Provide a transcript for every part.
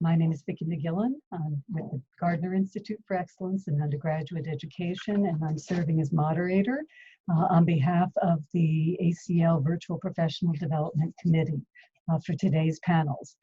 My name is Vicki McGillin. I'm with the Gardner Institute for Excellence in Undergraduate Education, and I'm serving as moderator on behalf of the ACL Virtual Professional Development Committee for today's panels.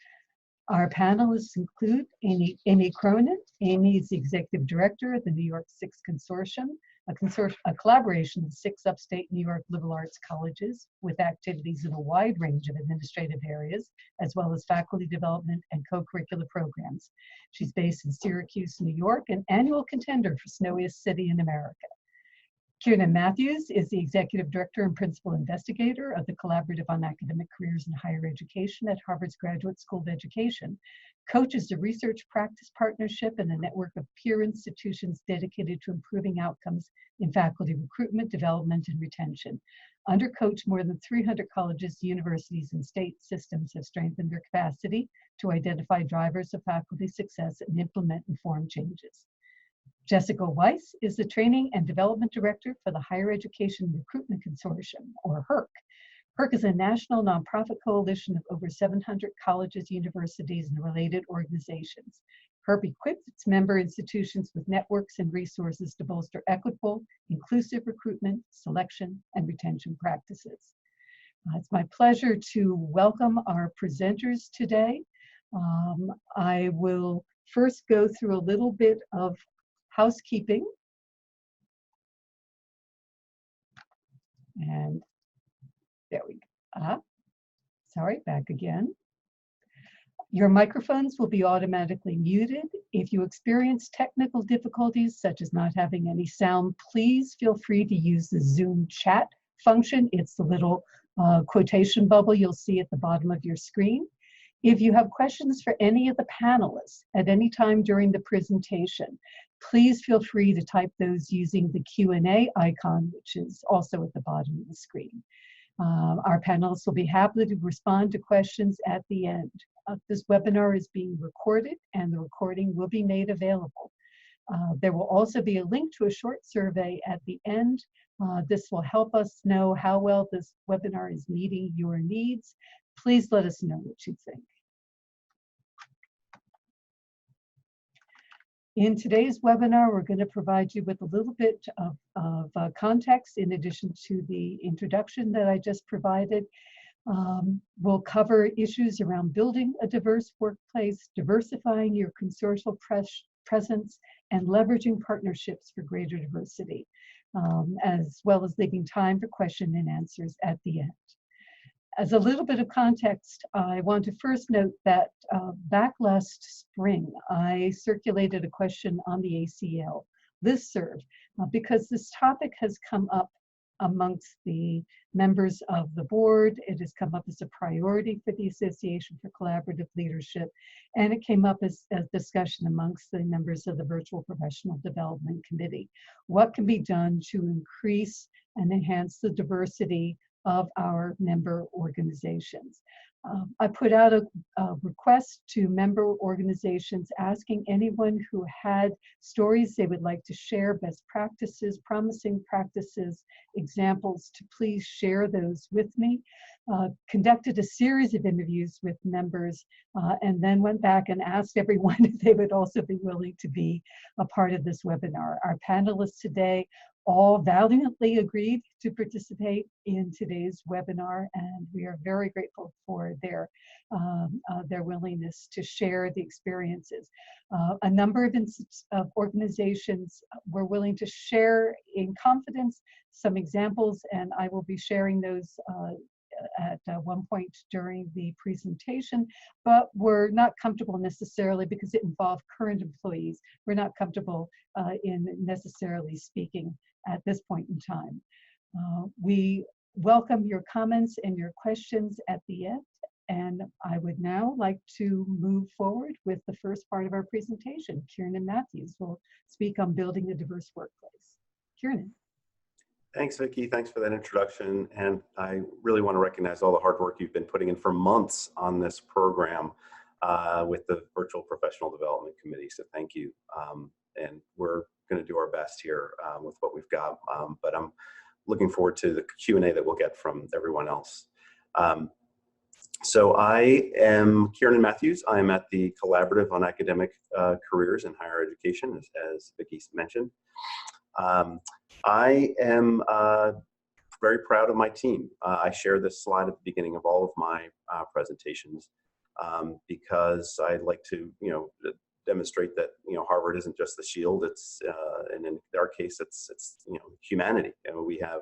Our panelists include Amy Cronin. Amy is the Executive Director of the New York Six Consortium, a collaboration of 6 upstate New York liberal arts colleges with activities in a wide range of administrative areas, as well as faculty development and co-curricular programs. She's based in Syracuse, New York, an annual contender for Snowiest City in America. Kiernan Mathews is the Executive Director and Principal Investigator of the Collaborative on Academic Careers in Higher Education at Harvard's Graduate School of Education, coaches the Research Practice Partnership and a network of peer institutions dedicated to improving outcomes in faculty recruitment, development, and retention. Under Coach, more than 300 colleges, universities, and state systems have strengthened their capacity to identify drivers of faculty success and implement informed changes. Jessica Weiss is the Training and Development Director for the Higher Education Recruitment Consortium, or HERC. HERC is a national nonprofit coalition of over 700 colleges, universities, and related organizations. HERC equips its member institutions with networks and resources to bolster equitable, inclusive recruitment, selection, and retention practices. It's my pleasure to welcome our presenters today. I will first go through a little bit of housekeeping. And there we go. Sorry, back again. Your microphones will be automatically muted. If you experience technical difficulties, such as not having any sound, please feel free to use the Zoom chat function. It's the little quotation bubble you'll see at the bottom of your screen. If you have questions for any of the panelists at any time during the presentation, please feel free to type those using the Q&A icon, which is also at the bottom of the screen. Our panelists will be happy to respond to questions at the end. This webinar is being recorded and the recording will be made available. There will also be a link to a short survey at the end. This will help us know how well this webinar is meeting your needs. Please let us know what you think. In today's webinar, we're going to provide you with a little bit of context in addition to the introduction that I just provided. We'll cover issues around building a diverse workplace, diversifying your consortial presence, and leveraging partnerships for greater diversity, as well as leaving time for question and answers at the end. As a little bit of context, I want to first note that back last spring, I circulated a question on the ACL listserv because this topic has come up amongst the members of the board. It has come up as a priority for the Association for Collaborative Leadership, and it came up as discussion amongst the members of the Virtual Professional Development Committee. What can be done to increase and enhance the diversity of our member organizations? I put out a request to member organizations asking anyone who had stories they would like to share, best practices, promising practices, examples, to please share those with me. Conducted a series of interviews with members and then went back and asked everyone if they would also be willing to be a part of this webinar. Our panelists today all valiantly agreed to participate in today's webinar, and we are very grateful for their willingness to share the experiences. A number of organizations were willing to share in confidence some examples, and I will be sharing those at one point during the presentation, but we're not comfortable necessarily because it involved current employees. We're not comfortable in necessarily speaking at this point in time. We welcome your comments and your questions at the end, and I would now like to move forward with the first part of our presentation. Kiernan Mathews will speak on building a diverse workplace. Kiernan. Thanks, Vicki. Thanks for that introduction. And I really want to recognize all the hard work you've been putting in for months on this program with the Virtual Professional Development Committee. So thank you. And we're going to do our best here with what we've got. But I'm looking forward to the Q&A that we'll get from everyone else. So I am Kiernan Mathews. I am at the Collaborative on Academic Careers in Higher Education, as Vicki mentioned. I am very proud of my team. I share this slide at the beginning of all of my presentations because I'd like to, demonstrate that Harvard isn't just the shield. It's and in our case, it's humanity, and we have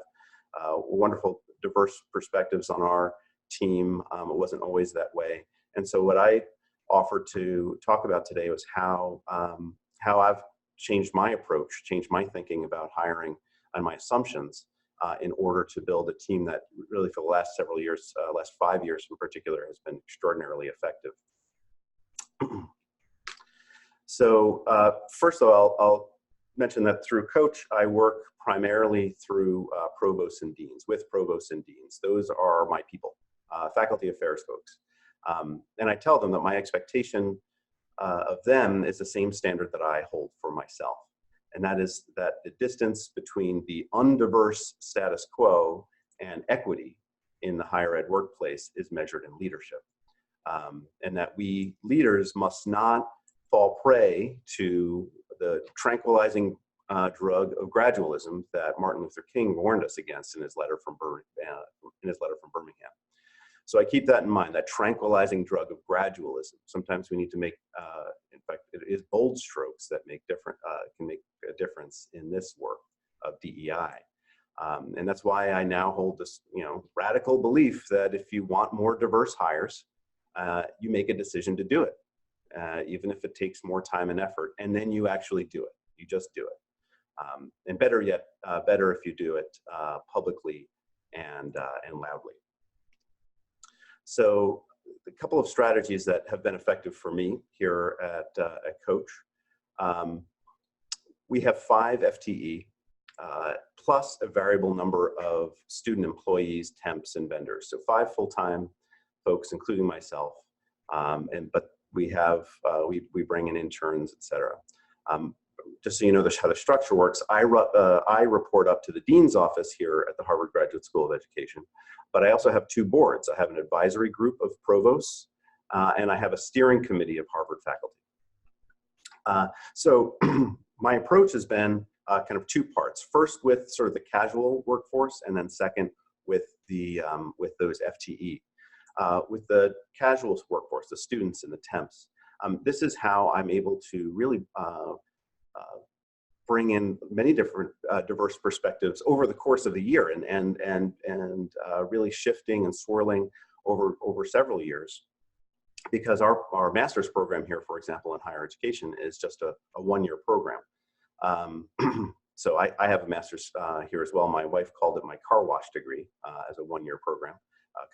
wonderful, diverse perspectives on our team. It wasn't always that way, and so what I offered to talk about today was how I've changed my approach, changed my thinking about hiring and my assumptions in order to build a team that really for the last several years, last 5 years in particular, has been extraordinarily effective. So first of all, I'll mention that through Coach, I work primarily through provosts and deans, with provosts and deans. Those are my people, faculty affairs folks. And I tell them that my expectation of them is the same standard that I hold for myself. And that is that the distance between the undiverse status quo and equity in the higher ed workplace is measured in leadership. And that we leaders must not fall prey to the tranquilizing drug of gradualism that Martin Luther King warned us against in his letter from Birmingham. So I keep that in mind, that tranquilizing drug of gradualism. Sometimes we need to make, in fact, it is bold strokes that can make a difference in this work of DEI. And that's why I now hold this, radical belief that if you want more diverse hires, you make a decision to do it, even if it takes more time and effort, and then you actually do it. You just do it. And better yet, better if you do it publicly and loudly. So a couple of strategies that have been effective for me here at Coach. We have 5 FTE plus a variable number of student employees, temps, and vendors. So 5 full-time folks, including myself. But we have we bring in interns, etc. Just so you know how the structure works, I report up to the dean's office here at the Harvard Graduate School of Education. But I also have 2 boards. I have an advisory group of provosts, and I have a steering committee of Harvard faculty. So my approach has been kind of 2 parts. First, with sort of the casual workforce, and then second, with those FTE. With the casual workforce, the students and the temps, this is how I'm able to really bring in many different diverse perspectives over the course of the year, and really shifting and swirling over several years, because our master's program here, for example, in higher education, is just a 1-year program. So I have a master's here as well. My wife called it my car wash degree as a 1-year program.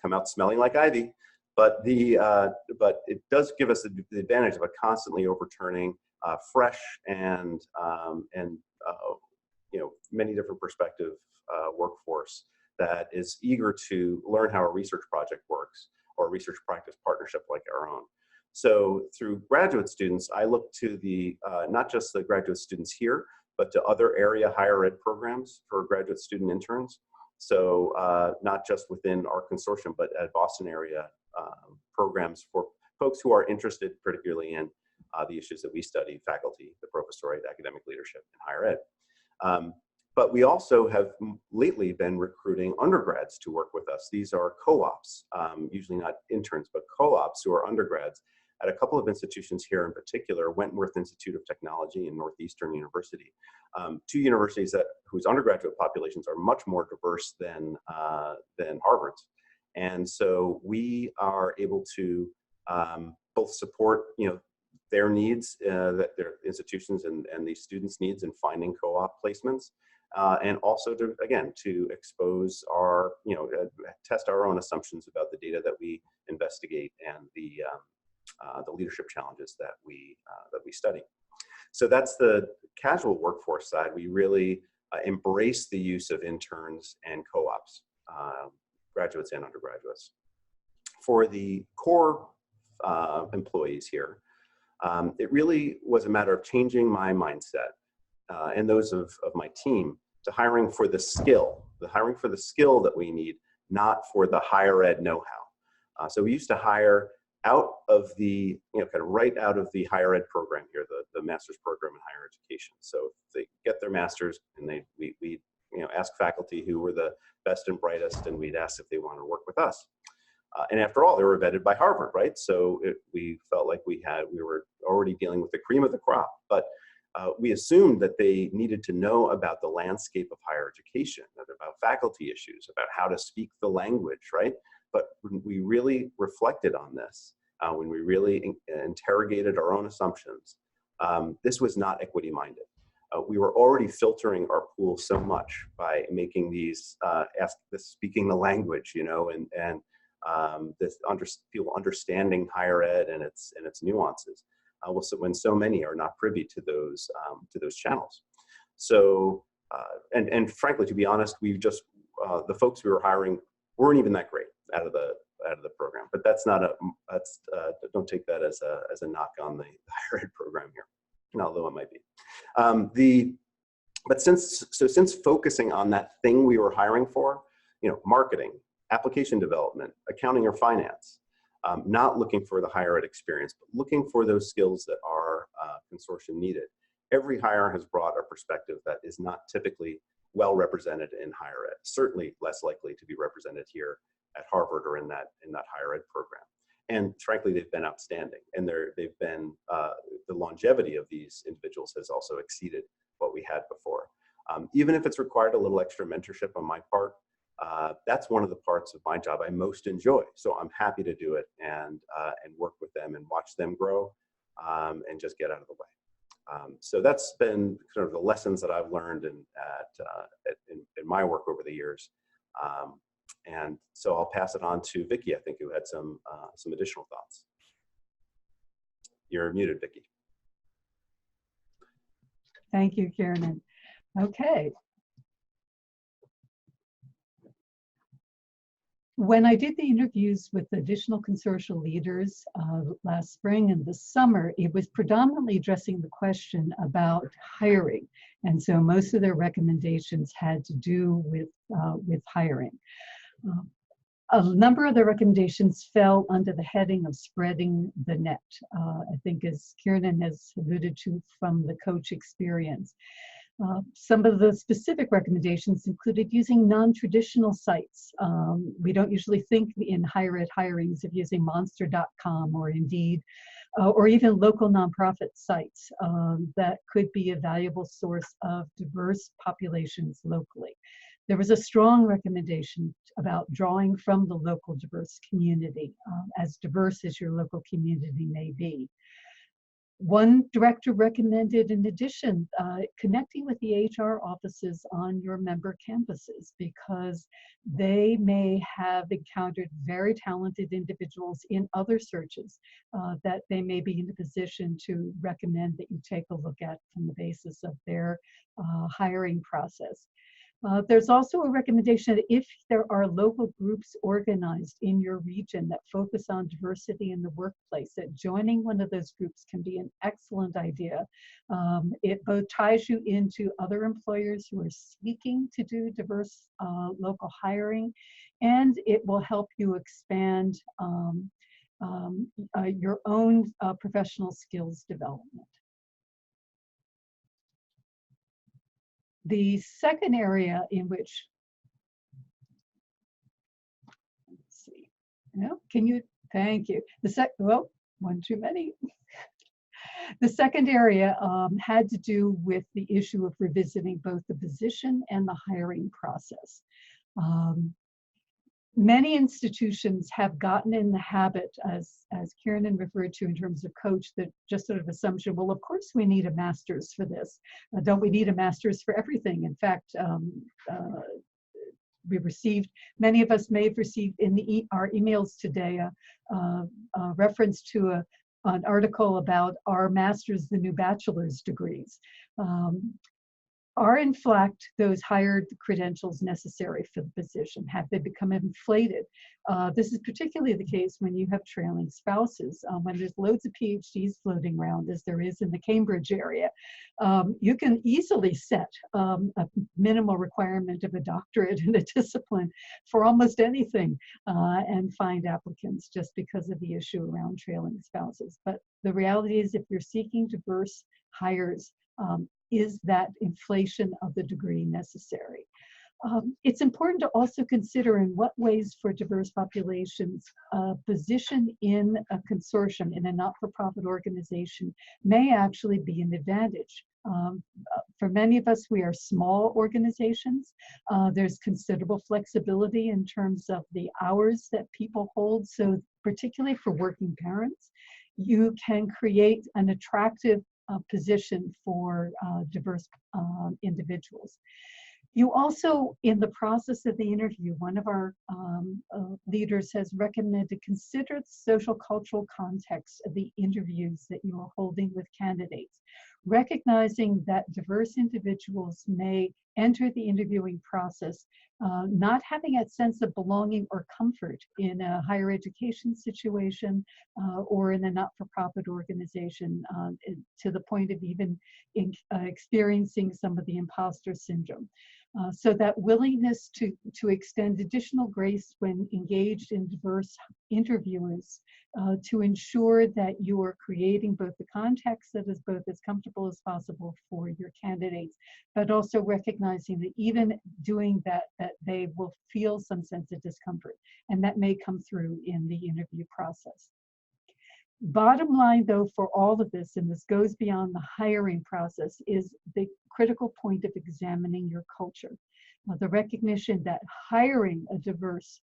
Come out smelling like ivy, but it does give us the advantage of a constantly overturning, fresh and many different perspective workforce that is eager to learn how a research project works, or a research practice partnership like our own. So through graduate students, I look to the not just the graduate students here, but to other area higher ed programs for graduate student interns. So not just within our consortium, but at Boston area programs for folks who are interested particularly in the issues that we study, faculty, the professoriate, academic leadership, and higher ed. But we also have lately been recruiting undergrads to work with us. These are co-ops, usually not interns, but co-ops who are undergrads at a couple of institutions here, in particular, Wentworth Institute of Technology and Northeastern University. 2 universities whose undergraduate populations are much more diverse than Harvard's. And so we are able to both support their needs, that their institutions and these students' needs in finding co-op placements, and also to expose our, test our own assumptions about the data that we investigate and the leadership challenges that we study. So that's the casual workforce side. We really embrace the use of interns and co-ops, graduates and undergraduates. For the core employees here, it really was a matter of changing my mindset and those of my team to hiring for the skill that we need, not for the higher ed know-how. So we used to hire out of the, kind of right out of the higher ed program here, the master's program in higher education. So they get their master's, and we ask faculty who were the best and brightest, and we'd ask if they want to work with us. And after all, they were vetted by Harvard, right? So we felt like we were already dealing with the cream of the crop, but we assumed that they needed to know about the landscape of higher education, about faculty issues, about how to speak the language, right? But when we really reflected on this, when we really interrogated our own assumptions, this was not equity-minded. We were already filtering our pool so much by making these, speaking the language, and people understanding higher ed and its nuances. When so many are not privy to those channels. So, and frankly, to be honest, the folks we were hiring weren't even that great out of the program. But that's not don't take that as a knock on the higher ed program here, although it might be. But since focusing on that thing we were hiring for, marketing, application development, accounting or finance, not looking for the higher ed experience, but looking for those skills that our consortium needed. Every hire has brought a perspective that is not typically well represented in higher ed, certainly less likely to be represented here at Harvard or in that higher ed program. And frankly, they've been outstanding, and they've been the longevity of these individuals has also exceeded what we had before. Even if it's required a little extra mentorship on my part, that's one of the parts of my job I most enjoy. So I'm happy to do it and work with them and watch them grow and just get out of the way. So that's been sort of the lessons that I've learned in my work over the years. And so I'll pass it on to Vicki, I think, who had some additional thoughts. You're muted, Vicki. Thank you, Kiernan. Okay. When I did the interviews with additional consortial leaders last spring and this summer, it was predominantly addressing the question about hiring. And so most of their recommendations had to do with hiring. A number of the recommendations fell under the heading of spreading the net, I think, as Kiernan has alluded to from the coach experience. Some of the specific recommendations included using non-traditional sites. We don't usually think in higher ed hirings of using monster.com or Indeed, or even local nonprofit sites that could be a valuable source of diverse populations locally. There was a strong recommendation about drawing from the local diverse community, as diverse as your local community may be. One director recommended, in addition, connecting with the HR offices on your member campuses, because they may have encountered very talented individuals in other searches that they may be in a position to recommend that you take a look at from the basis of their hiring process. There's also a recommendation that if there are local groups organized in your region that focus on diversity in the workplace, that joining one of those groups can be an excellent idea. It both ties you into other employers who are seeking to do diverse local hiring, and it will help you expand your own professional skills development. The second area in which, let's see, no, can you, thank you. Well, one too many. The second area had to do with the issue of revisiting both the position and the hiring process. Many institutions have gotten in the habit, as Kiernan referred to in terms of coach, that just sort of assumption, well, of course we need a master's for this. Don't we need a master's for everything? In fact, many of us may have received in our emails today a reference to an article about our master's, the new bachelor's degrees. Are in fact those hired credentials necessary for the position? Have they become inflated? This is particularly the case when you have trailing spouses. When there's loads of PhDs floating around, as there is in the Cambridge area, you can easily set a minimal requirement of a doctorate in a discipline for almost anything and find applicants just because of the issue around trailing spouses. But the reality is, if you're seeking diverse hires, is that inflation of the degree necessary? It's important to also consider in what ways for diverse populations position in a consortium, in a not-for-profit organization, may actually be an advantage. For many of us, we are small organizations. There's considerable flexibility in terms of the hours that people hold. So particularly for working parents, you can create an attractive position for diverse individuals. You also, in the process of the interview, one of our leaders has recommended to consider the social cultural context of the interviews that you are holding with candidates, recognizing that diverse individuals may enter the interviewing process not having a sense of belonging or comfort in a higher education situation or in a not-for-profit organization to the point of even experiencing some of the imposter syndrome. So that willingness to extend additional grace when engaged in diverse interviews to ensure that you are creating both the context that is both as comfortable as possible for your candidates, but also recognizing that even doing that, that they will feel some sense of discomfort, and that may come through in the interview process. Bottom line, though, for all of this, and this goes beyond the hiring process, is the critical point of examining your culture. The recognition that hiring a diverse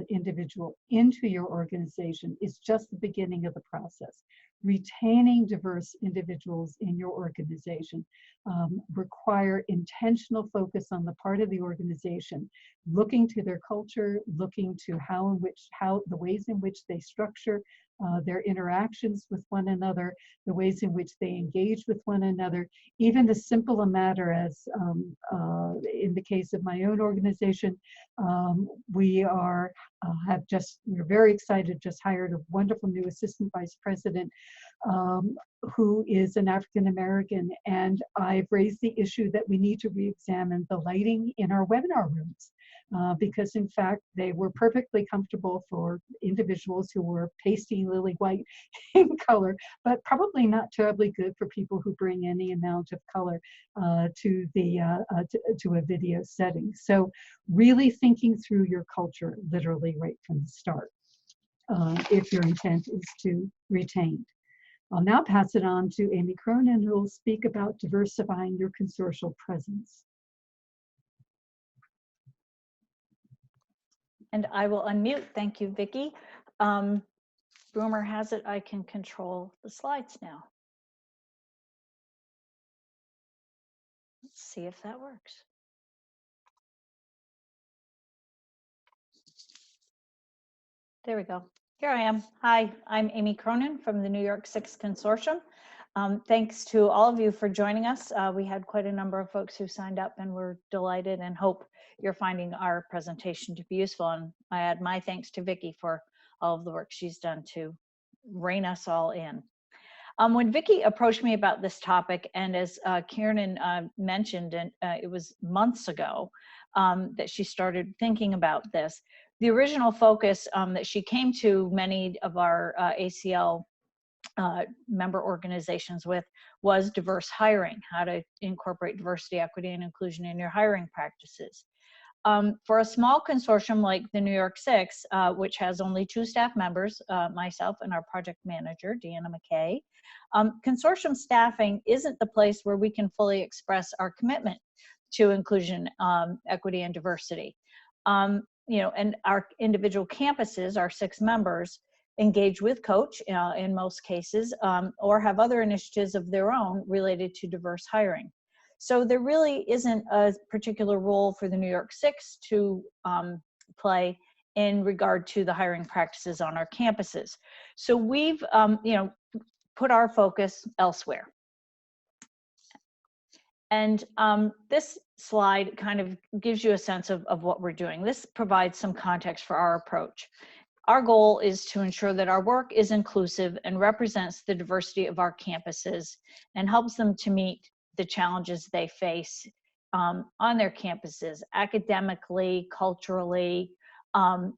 individual into your organization is just the beginning of the process. Retaining diverse individuals in your organization require intentional focus on the part of the organization, looking to their culture, looking to how the ways in which they structure their interactions with one another, the ways in which they engage with one another, even as simple a matter as, in the case of my own organization, we're very excited, just hired a wonderful new assistant vice president who is an African American, and I've raised the issue that we need to re-examine the lighting in our webinar rooms. Because in fact, they were perfectly comfortable for individuals who were pasty lily white in color, but probably not terribly good for people who bring any amount of color to a video setting. So really thinking through your culture literally right from the start, if your intent is to retain. I'll now pass it on to Amy Cronin, who will speak about diversifying your consortial presence. And I will unmute. Thank you, Vicki. Rumor has it I can control the slides now. Let's see if that works. There we go. Here I am. Hi, I'm Amy Cronin from the New York 6 Consortium. Thanks to all of you for joining us. We had quite a number of folks who signed up, and we're delighted and hope you're finding our presentation to be useful. And I add my thanks to Vicki for all of the work she's done to rein us all in. When Vicki approached me about this topic, and as Kiernan mentioned, and it was months ago that she started thinking about this, the original focus that she came to many of our ACL member organizations with was diverse hiring, how to incorporate diversity, equity, and inclusion in your hiring practices. For a small consortium like the New York 6, which has only 2 staff members, myself and our project manager, Deanna McKay, consortium staffing isn't the place where we can fully express our commitment to inclusion, equity, and diversity. And our individual campuses, our 6 members, engage with Coach in most cases, or have other initiatives of their own related to diverse hiring. So there really isn't a particular role for the New York 6 to play in regard to the hiring practices on our campuses. So we've put our focus elsewhere. And this slide kind of gives you a sense of what we're doing. This provides some context for our approach. Our goal is to ensure that our work is inclusive and represents the diversity of our campuses and helps them to meet the challenges they face on their campuses, academically, culturally,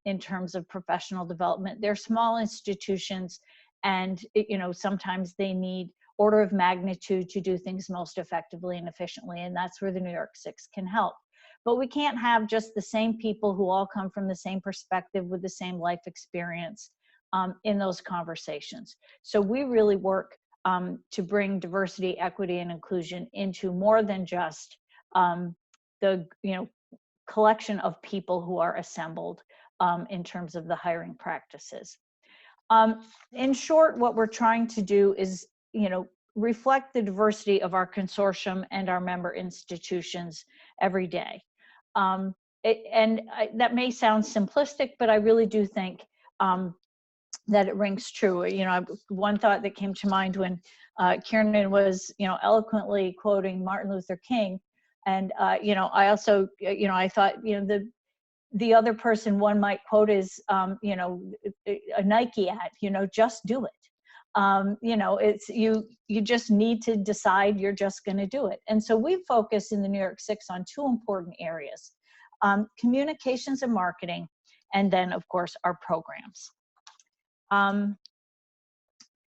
in terms of professional development. They're small institutions, and sometimes they need order of magnitude to do things most effectively and efficiently, and that's where the New York Six can help. But we can't have just the same people who all come from the same perspective with the same life experience in those conversations. So we really work to bring diversity, equity, and inclusion into more than just the collection of people who are assembled in terms of the hiring practices. In short, what we're trying to do is, reflect the diversity of our consortium and our member institutions every day. That may sound simplistic, but I really do think that it rings true. One thought that came to mind when Kiernan was, eloquently quoting Martin Luther King, and I also, I thought, the other person one might quote is, a Nike ad, just do it. It's you just need to decide you're just going to do it. And so we focus in the New York Six on two important areas: communications and marketing, and then of course our programs.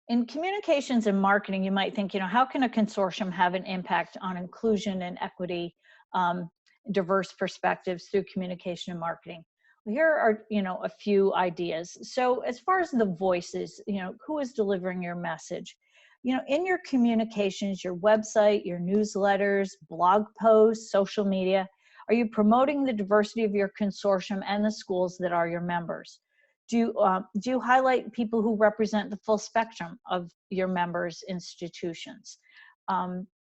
In communications and marketing, you might think, how can a consortium have an impact on inclusion and equity, diverse perspectives through communication and marketing? Well, here are, a few ideas. So as far as the voices, who is delivering your message? In your communications, your website, your newsletters, blog posts, social media, are you promoting the diversity of your consortium and the schools that are your members? Do you highlight people who represent the full spectrum of your members' institutions?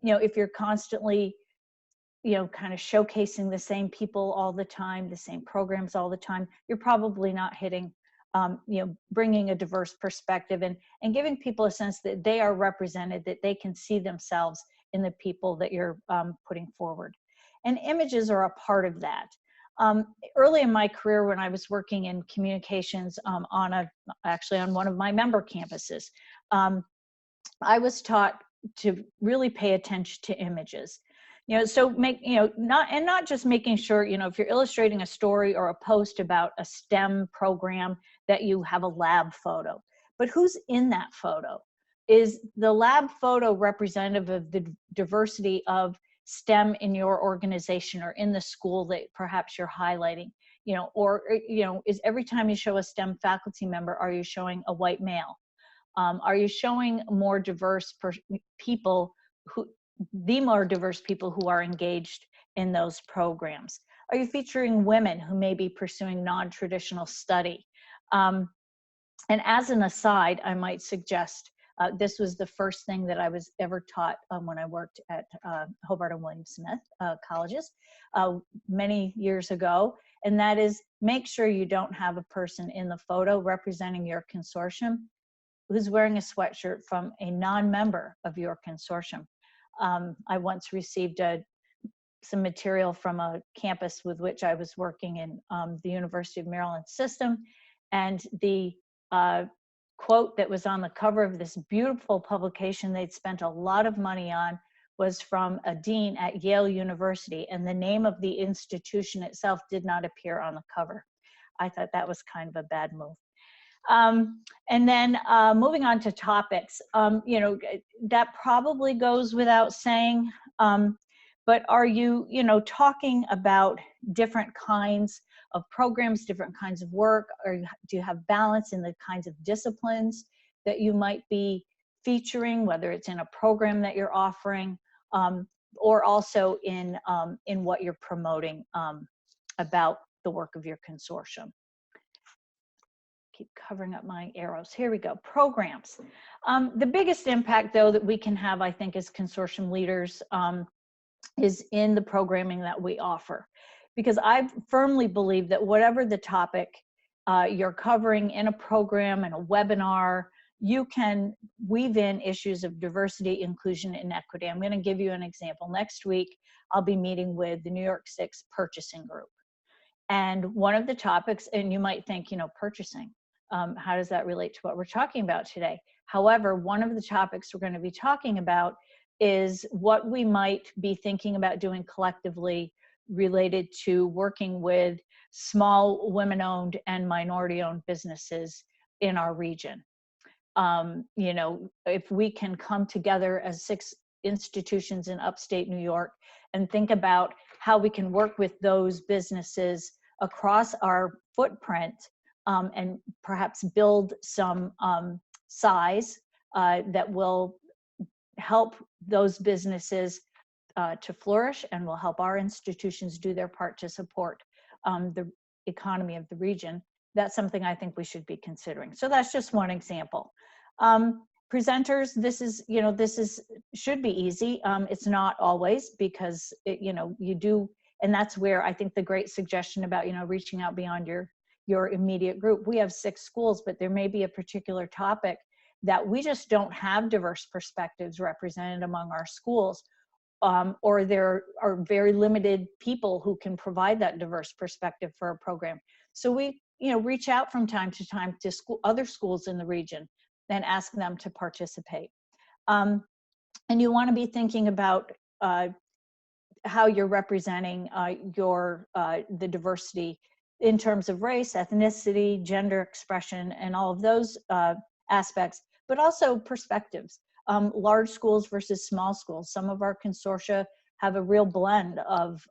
If you're constantly, kind of showcasing the same people all the time, the same programs all the time, you're probably not hitting, bringing a diverse perspective and giving people a sense that they are represented, that they can see themselves in the people that you're putting forward. And images are a part of that. Early in my career, when I was working in communications actually on one of my member campuses, I was taught to really pay attention to images. So not just making sure, if you're illustrating a story or a post about a STEM program, that you have a lab photo, but who's in that photo? Is the lab photo representative of the diversity of STEM in your organization or in the school that perhaps you're highlighting? Is every time you show a STEM faculty member, are you showing a white male? Are you showing more diverse people the more diverse people who are engaged in those programs? Are you featuring women who may be pursuing non-traditional study? And as an aside, I might suggest, this was the first thing that I was ever taught when I worked at Hobart and William Smith colleges many years ago, and that is, make sure you don't have a person in the photo representing your consortium who's wearing a sweatshirt from a non-member of your consortium. I once received some material from a campus with which I was working in the University of Maryland system, and the quote that was on the cover of this beautiful publication they'd spent a lot of money on was from a dean at Yale University, and the name of the institution itself did not appear on the cover. I thought that was kind of a bad move. And then moving on to topics, that probably goes without saying, but are you, talking about different kinds of programs, different kinds of work, or do you have balance in the kinds of disciplines that you might be featuring, whether it's in a program that you're offering, or also in what you're promoting about the work of your consortium? Keep covering up my arrows. Here we go. Programs. The biggest impact, though, that we can have, I think, as consortium leaders is in the programming that we offer. Because I firmly believe that whatever the topic you're covering in a program, in a webinar, you can weave in issues of diversity, inclusion, and equity. I'm going to give you an example. Next week, I'll be meeting with the New York 6 purchasing group. And one of the topics, and you might think, you know, purchasing, how does that relate to what we're talking about today? However, one of the topics we're going to be talking about is what we might be thinking about doing collectively related to working with small women-owned and minority-owned businesses in our region. You know, if we can come together as 6 institutions in upstate New York and think about how we can work with those businesses across our footprint, and perhaps build some size that will help those businesses to flourish and will help our institutions do their part to support the economy of the region, that's something I think we should be considering. So that's just one example. Presenters, this is, you know, should be easy. It's not always, because you know, you do, and that's where I think the great suggestion about, you know, reaching out beyond your immediate group. We have 6 schools, but there may be a particular topic that we just don't have diverse perspectives represented among our schools, or there are very limited people who can provide that diverse perspective for a program. So we, you know, reach out from time to time to other schools in the region and ask them to participate. And you want to be thinking about how you're representing the diversity in terms of race, ethnicity, gender expression, and all of those aspects, but also perspectives. Large schools versus small schools. Some of our consortia have a real blend of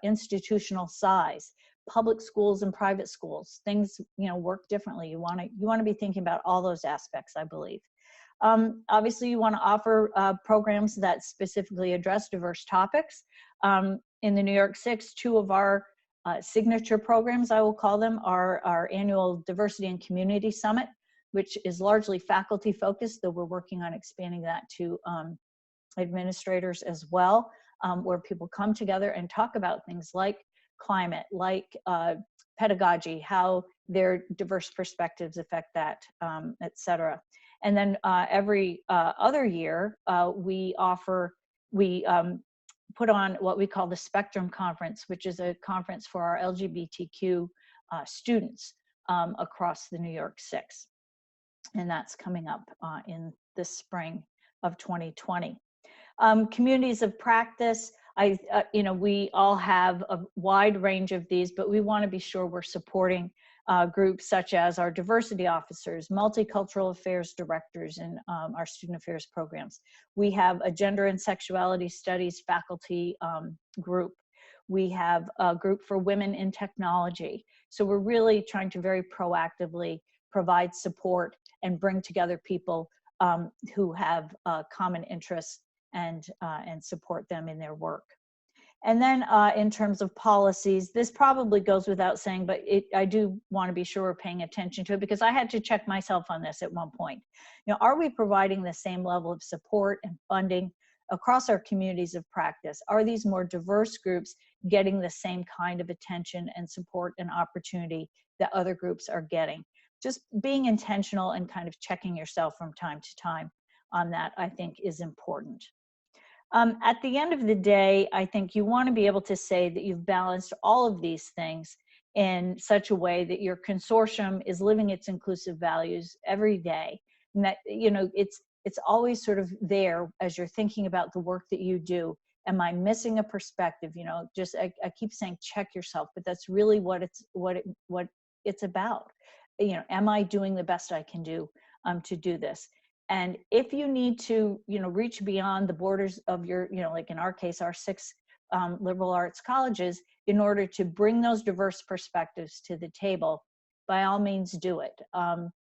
institutional size. Public schools and private schools, things, you know, work differently. You want to be thinking about all those aspects, I believe. Obviously, you want to offer programs that specifically address diverse topics. In the New York 6, 2 of our signature programs, I will call them, are our annual Diversity and Community Summit, which is largely faculty focused, though we're working on expanding that to administrators as well, where people come together and talk about things like climate, like pedagogy, how their diverse perspectives affect that, et cetera. And then every other year, we put on what we call the Spectrum Conference, which is a conference for our LGBTQ students across the New York 6. And that's coming up in the spring of 2020. Communities of practice, you know, we all have a wide range of these, but we want to be sure we're supporting groups such as our diversity officers, multicultural affairs directors, and our student affairs programs. We have a gender and sexuality studies faculty group. We have a group for women in technology. So we're really trying to very proactively provide support and bring together people who have common interests and support them in their work. And then in terms of policies, this probably goes without saying, but I do want to be sure we're paying attention to it, because I had to check myself on this at one point. You know, are we providing the same level of support and funding across our communities of practice? Are these more diverse groups getting the same kind of attention and support and opportunity that other groups are getting? Just being intentional and kind of checking yourself from time to time on that, I think, is important. At the end of the day, I think you want to be able to say that you've balanced all of these things in such a way that your consortium is living its inclusive values every day, and that, you know, it's always sort of there as you're thinking about the work that you do. Am I missing a perspective? You know, just I keep saying check yourself, but that's really what it's about. You know, am I doing the best I can do to do this? And if you need to, you know, reach beyond the borders of your, you know, like in our case, our 6 liberal arts colleges, in order to bring those diverse perspectives to the table, by all means do it.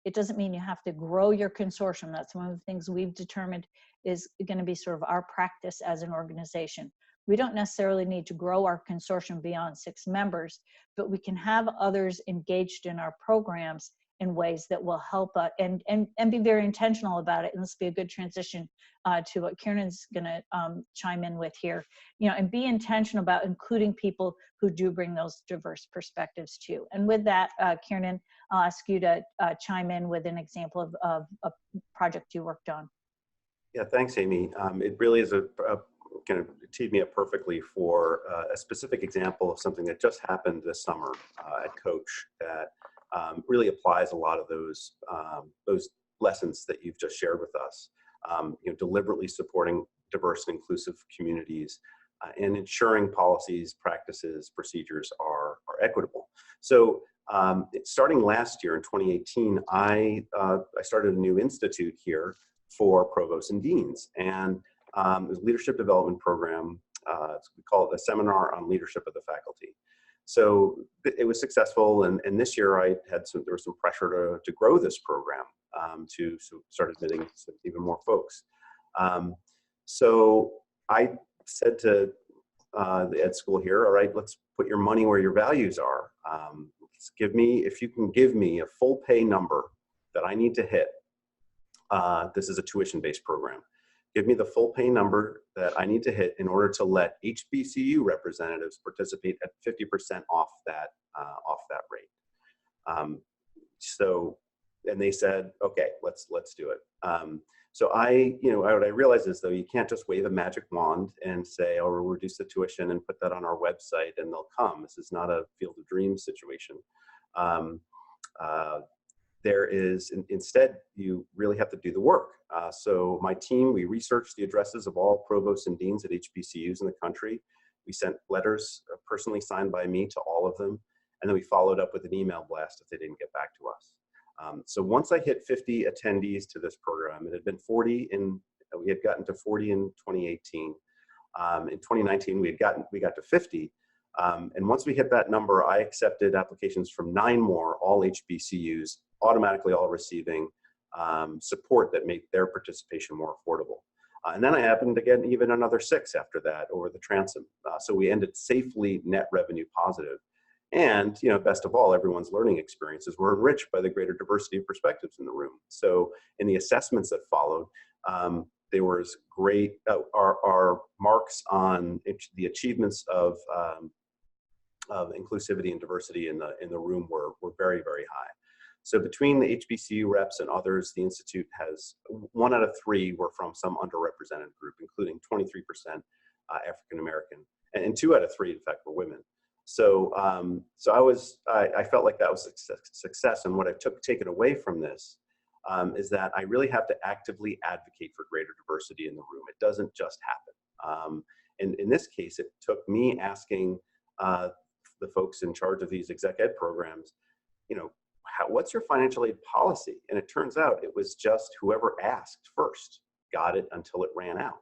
It doesn't mean you have to grow your consortium. That's one of the things we've determined is going to be sort of our practice as an organization. We don't necessarily need to grow our consortium beyond 6 members, but we can have others engaged in our programs in ways that will help and be very intentional about it. And this will be a good transition to what Kiernan's going to chime in with here. You know, and be intentional about including people who do bring those diverse perspectives too. And with that, Kiernan, I'll ask you to chime in with an example of a project you worked on. Yeah, thanks, Amy. It really is a kind of teed me up perfectly for a specific example of something that just happened this summer at Coach that really applies a lot of those lessons that you've just shared with us. Deliberately supporting diverse and inclusive communities and ensuring policies, practices, procedures are equitable. So starting last year in 2018, I started a new institute here for provosts and deans, and it was a leadership development program. We call it the Seminar on Leadership of the Faculty. So it was successful, and this year there was some pressure to grow this program, to start admitting even more folks. So I said to the ed school here, all right, let's put your money where your values are. If you can give me a full pay number that I need to hit, this is a tuition-based program. Give me the full pay number that I need to hit in order to let HBCU representatives participate at 50% off that rate. And they said, okay, let's do it. So what I realized is though, you can't just wave a magic wand and say, oh, we'll reduce the tuition and put that on our website and they'll come. This is not a Field of Dreams situation. Instead, you really have to do the work. So my team, we researched the addresses of all provosts and deans at HBCUs in the country. We sent letters personally signed by me to all of them. And then we followed up with an email blast if they didn't get back to us. So once I hit 50 attendees to this program, it had been 40 we had gotten to 40 in 2018. In 2019, we got to 50. And once we hit that number, I accepted applications from 9 more, all HBCUs, automatically all receiving support that made their participation more affordable. And then I happened to get even another 6 after that over the transom. So we ended safely net revenue positive. And best of all, everyone's learning experiences were enriched by the greater diversity of perspectives in the room. So in the assessments that followed, there was great, our marks on the achievements of inclusivity and diversity in the room were very, very high. So between the HBCU reps and others, the Institute has 1 out of 3 were from some underrepresented group, including 23% African-American, and 2 out of 3, in fact, were women. So, I felt like that was a success. And what I've taken away from this is that I really have to actively advocate for greater diversity in the room. It doesn't just happen. And in this case, it took me asking the folks in charge of these exec ed programs, what's your financial aid policy? And it turns out it was just whoever asked first got it until it ran out.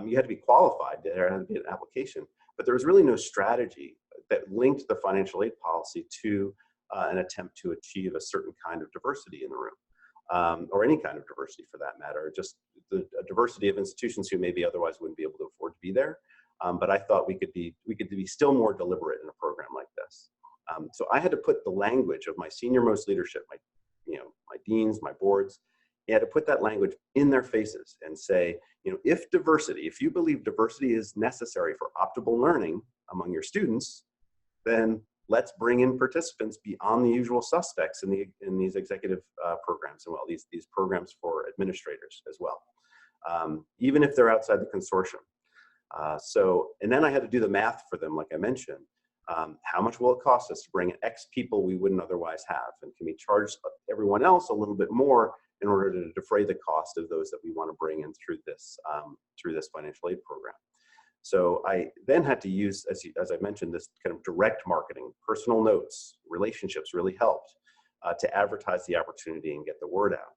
You had to be qualified, there had to be an application, but there was really no strategy that linked the financial aid policy to an attempt to achieve a certain kind of diversity in the room, or any kind of diversity for that matter, just a diversity of institutions who maybe otherwise wouldn't be able to afford to be there. But I thought we could be still more deliberate in a program like this. So I had to put the language of my senior-most leadership, my deans, my boards, I had to put that language in their faces and say, if you believe diversity is necessary for optimal learning among your students, then let's bring in participants beyond the usual suspects in these executive programs, and well, these programs for administrators as well, even if they're outside the consortium. And then I had to do the math for them, like I mentioned. How much will it cost us to bring in X people we wouldn't otherwise have? And can we charge everyone else a little bit more in order to defray the cost of those that we want to bring in through this financial aid program? So I then had to use, as I mentioned, this kind of direct marketing, personal notes, relationships really helped to advertise the opportunity and get the word out.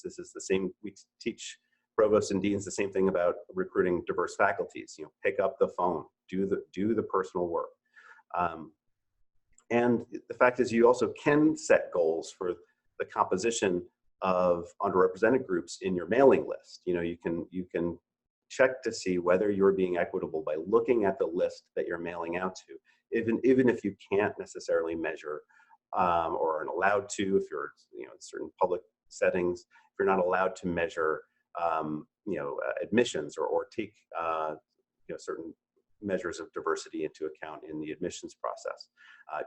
This is the same, we teach provosts and deans the same thing about recruiting diverse faculties. Pick up the phone, do the personal work. And the fact is, you also can set goals for the composition of underrepresented groups in your mailing list. You can check to see whether you're being equitable by looking at the list that you're mailing out to, even if you can't necessarily measure or aren't allowed to, if you're in certain public settings, if you're not allowed to measure admissions or take certain measures of diversity into account in the admissions process.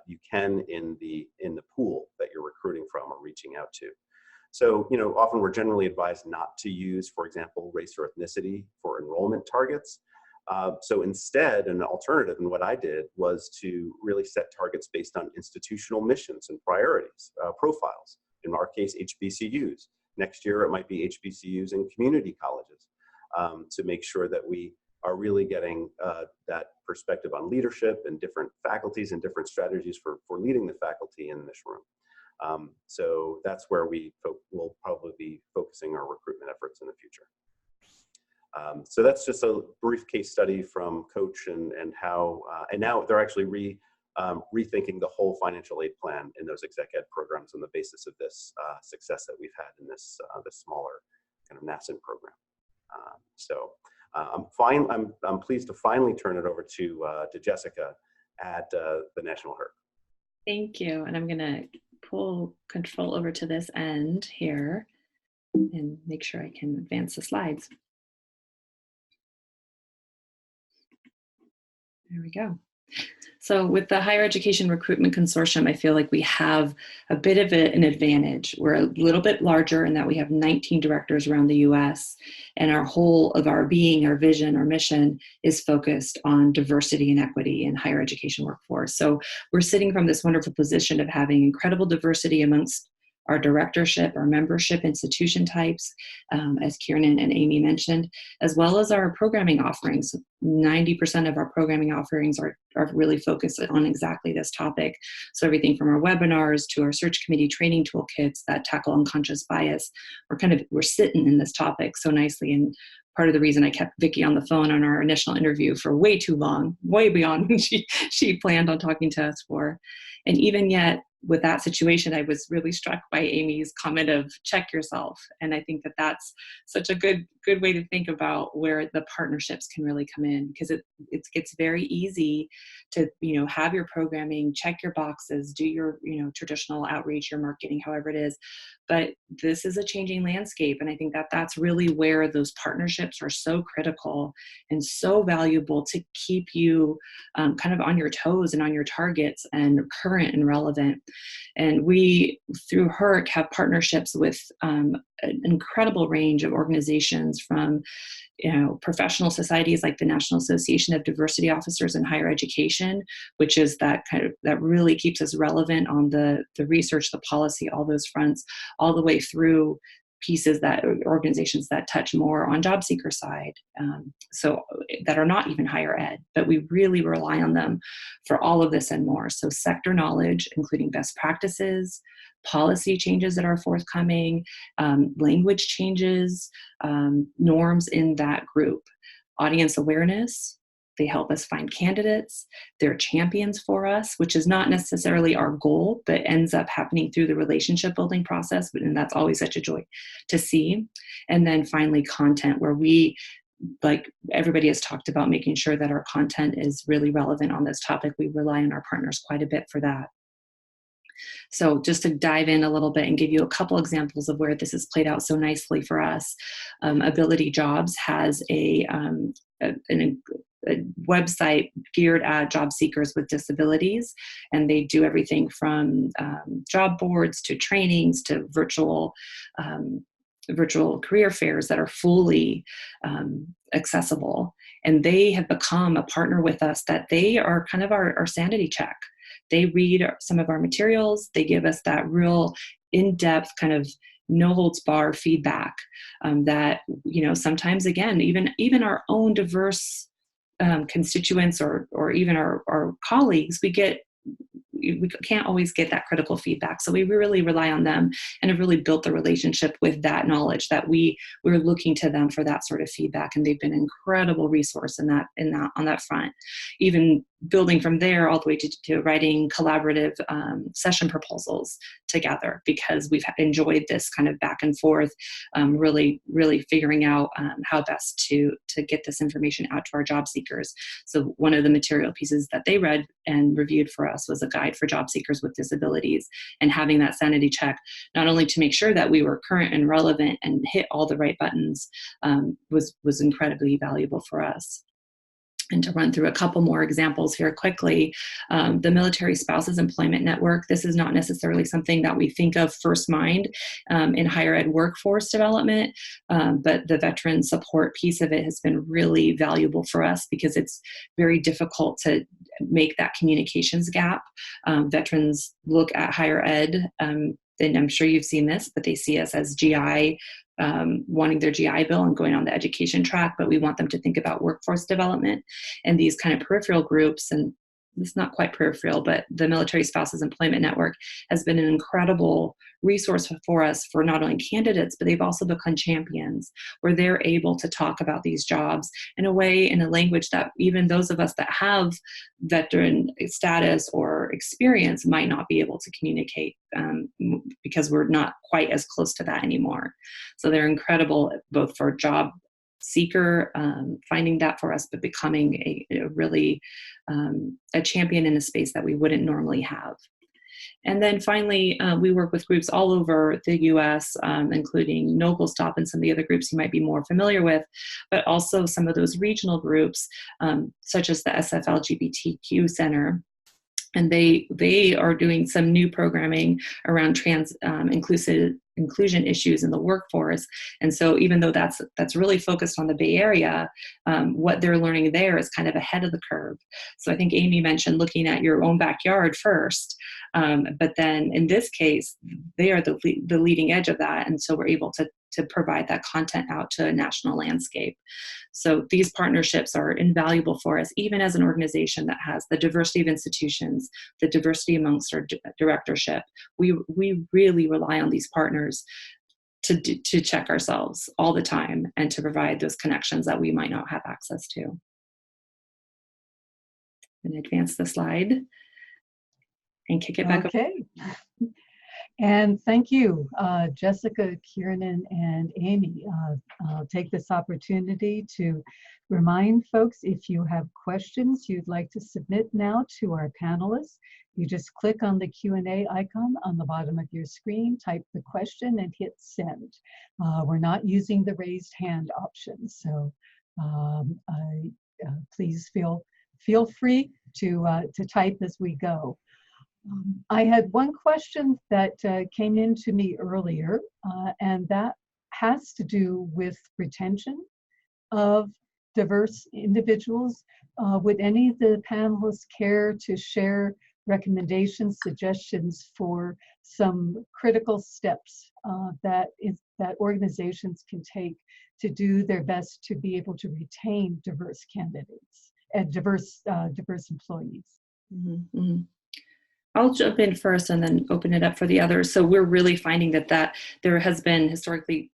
You can in the pool that you're recruiting from or reaching out to. So, often we're generally advised not to use, for example, race or ethnicity for enrollment targets. So instead, an alternative, and what I did, was to really set targets based on institutional missions and priorities, profiles. In our case, HBCUs. Next year, it might be HBCUs and community colleges, to make sure that we are really getting that perspective on leadership and different faculties and different strategies for leading the faculty in this room. So that's where we will probably be focusing our recruitment efforts in the future. So that's just a brief case study from Coach and how, and now they're actually rethinking the whole financial aid plan in those exec ed programs on the basis of this success that we've had in this smaller kind of nascent program. I'm pleased to finally turn it over to Jessica at the National HERC. Thank you, and I'm gonna pull control over to this end here and make sure I can advance the slides. There we go. So with the Higher Education Recruitment Consortium, I feel like we have a bit of an advantage. We're a little bit larger in that we have 19 directors around the US, and our whole of our being, our vision, our mission is focused on diversity and equity in higher education workforce. So we're sitting from this wonderful position of having incredible diversity amongst our directorship, our membership institution types, as Kiernan and Amy mentioned, as well as our programming offerings. 90% of our programming offerings are really focused on exactly this topic. So everything from our webinars to our search committee training toolkits that tackle unconscious bias, we're sitting in this topic so nicely. And part of the reason I kept Vicki on the phone on our initial interview for way too long, way beyond when she planned on talking to us for. And even yet, with that situation, I was really struck by Amy's comment of check yourself. And I think that that's such a good way to think about where the partnerships can really come in, because it's very easy to, have your programming, check your boxes, do your, traditional outreach, your marketing, however it is. But this is a changing landscape. And I think that that's really where those partnerships are so critical and so valuable to keep you kind of on your toes and on your targets and current and relevant. And we, through HERC, have partnerships with an incredible range of organizations, from professional societies like the National Association of Diversity Officers in Higher Education, which is that really keeps us relevant on the research, the policy, all those fronts, all the way through pieces organizations that touch more on job seeker side, so that are not even higher ed, but we really rely on them for all of this and more. So sector knowledge, including best practices, policy changes that are forthcoming, language changes, norms in that group, audience awareness. They help us find candidates. They're champions for us, which is not necessarily our goal, but ends up happening through the relationship building process. And that's always such a joy to see. And then finally, content, where we, like everybody has talked about, making sure that our content is really relevant on this topic. We rely on our partners quite a bit for that. So just to dive in a little bit and give you a couple examples of where this has played out so nicely for us, Ability Jobs has a website geared at job seekers with disabilities, and they do everything from job boards to trainings to virtual career fairs that are fully accessible. And they have become a partner with us, that they are kind of our sanity check. They read some of our materials. They give us that real in-depth kind of no holds bar feedback that, sometimes, again, even our own diverse constituents or even our colleagues, we can't always get that critical feedback. So we really rely on them and have really built the relationship with that knowledge that we're looking to them for that sort of feedback. And they've been an incredible resource on that front, even building from there all the way to writing collaborative session proposals together, because we've enjoyed this kind of back and forth, really figuring out how best to get this information out to our job seekers. So one of the material pieces that they read and reviewed for us was a guide for job seekers with disabilities, and having that sanity check, not only to make sure that we were current and relevant and hit all the right buttons, was incredibly valuable for us. And to run through a couple more examples here quickly, the Military Spouses Employment Network, this is not necessarily something that we think of first mind in higher ed workforce development, but the veteran support piece of it has been really valuable for us because it's very difficult to make that communications gap. Veterans look at higher ed, and I'm sure you've seen this, but they see us as GI, wanting their GI Bill and going on the education track, but we want them to think about workforce development and these kind of peripheral groups. And it's not quite peripheral, but the Military Spouses Employment Network has been an incredible resource for us for not only candidates, but they've also become champions where they're able to talk about these jobs in a way, in a language that even those of us that have veteran status or experience might not be able to communicate because we're not quite as close to that anymore. So they're incredible both for job seeker, finding that for us, but becoming a really a champion in a space that we wouldn't normally have. And then finally, we work with groups all over the US, including Noble Stop and some of the other groups you might be more familiar with, but also some of those regional groups, such as the SFLGBTQ Center. And they are doing some new programming around inclusion issues in the workforce. And so even though that's really focused on the Bay Area, what they're learning there is kind of ahead of the curve. So I think Amy mentioned looking at your own backyard first, but then in this case, they are the leading edge of that. And so we're able to provide that content out to a national landscape. So these partnerships are invaluable for us, even as an organization that has the diversity of institutions, the diversity amongst our directorship. We really rely on these partners to check ourselves all the time and to provide those connections that we might not have access to. And advance the slide and kick it back over. Okay. And thank you, Jessica, Kiernan, and Amy. I'll take this opportunity to remind folks, if you have questions you'd like to submit now to our panelists, you just click on the Q&A icon on the bottom of your screen, type the question, and hit send. We're not using the raised hand option, so please feel free to type as we go. I had one question that came in to me earlier, and that has to do with retention of diverse individuals. Would any of the panelists care to share recommendations, suggestions for some critical steps that organizations can take to do their best to be able to retain diverse candidates and diverse employees? Mm-hmm, mm-hmm. I'll jump in first and then open it up for the others. So we're really finding that there has been historically,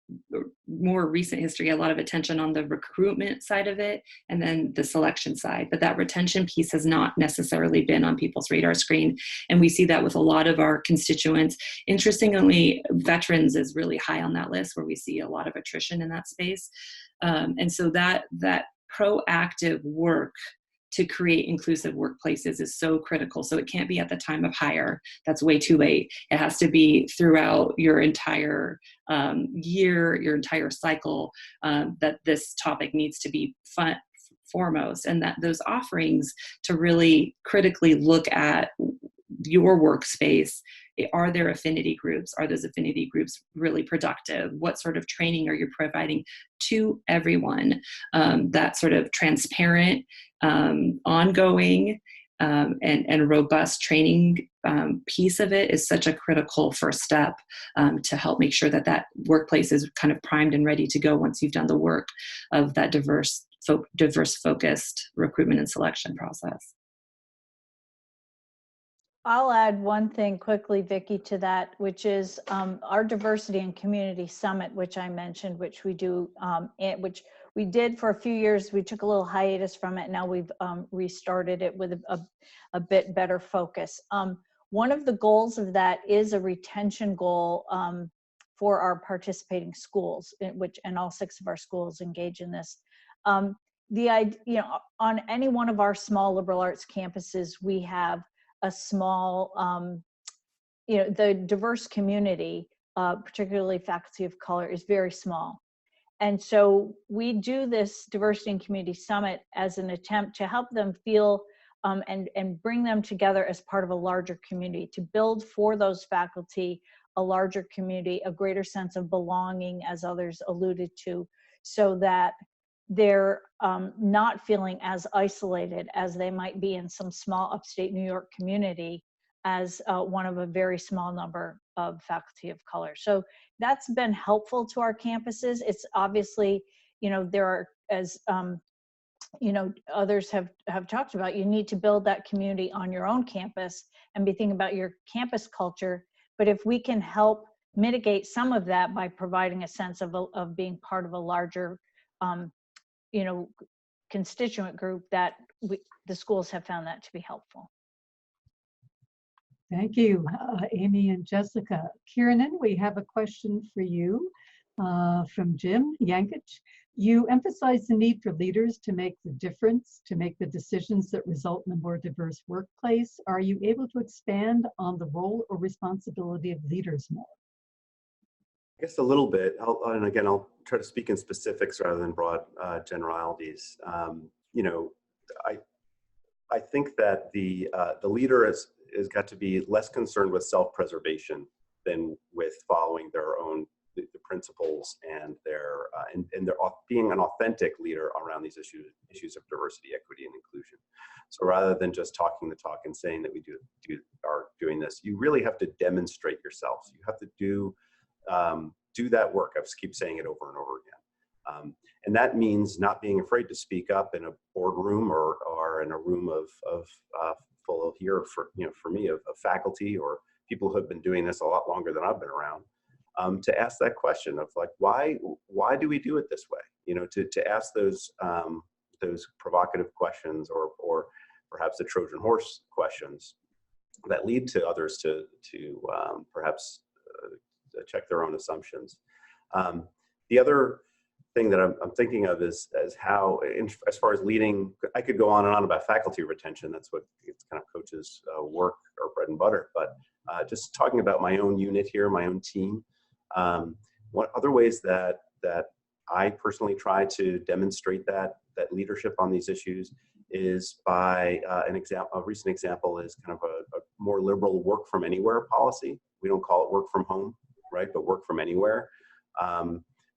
more recent history, a lot of attention on the recruitment side of it and then the selection side. But that retention piece has not necessarily been on people's radar screen. And we see that with a lot of our constituents. Interestingly, veterans is really high on that list where we see a lot of attrition in that space. And so that proactive work to create inclusive workplaces is so critical. So it can't be at the time of hire. That's way too late. It has to be throughout your entire year, your entire cycle, that this topic needs to be foremost. And that those offerings to really critically look at your workspace. Are there affinity groups? Are those affinity groups really productive? What sort of training are you providing to everyone? That sort of transparent, ongoing, and robust training piece of it is such a critical first step to help make sure that workplace is kind of primed and ready to go once you've done the work of that diverse focused recruitment and selection process. I'll add one thing quickly, Vicki, to that, which is our Diversity and Community Summit, which I mentioned, which we do, which we did for a few years. We took a little hiatus from it. Now we've restarted it with a bit better focus. One of the goals of that is a retention goal for our participating schools, and all 6 of our schools engage in this. On any one of our small liberal arts campuses, we have a small, the diverse community, particularly faculty of color, is very small. And so we do this Diversity and Community Summit as an attempt to help them feel and bring them together as part of a larger community, to build for those faculty a larger community, a greater sense of belonging, as others alluded to, so that they're not feeling as isolated as they might be in some small upstate New York community as one of a very small number of faculty of color. So that's been helpful to our campuses. It's obviously, there are, as others have talked about, you need to build that community on your own campus and be thinking about your campus culture. But if we can help mitigate some of that by providing a sense of being part of a larger, constituent group, that the schools have found that to be helpful. Thank you, Amy and Jessica. Kiernan, we have a question for you from Jim Yankich. You emphasize the need for leaders to make the difference, to make the decisions that result in a more diverse workplace. Are you able to expand on the role or responsibility of leaders more? I guess a little bit, and again, I'll try to speak in specifics rather than broad generalities. I think that the leader has got to be less concerned with self-preservation than with following their own the principles and their being an authentic leader around these issues of diversity, equity, and inclusion. So rather than just talking the talk and saying that we are doing this, you really have to demonstrate yourselves. You have to do that work. I just keep saying it over and over again. And that means not being afraid to speak up in a boardroom or in a room of full of for me, of faculty or people who have been doing this a lot longer than I've been around, to ask that question of like, why do we do it this way? To ask those provocative questions or perhaps the Trojan horse questions that lead to others to perhaps check their own assumptions. The other thing that I'm thinking of is how, as far as leading, I could go on and on about faculty retention. That's what it's kind of coaches' work or bread and butter. But just talking about my own unit here, my own team. What other ways that I personally try to demonstrate that leadership on these issues is by a recent example is kind of a more liberal work from anywhere policy. We don't call it work from home, right? But work from anywhere.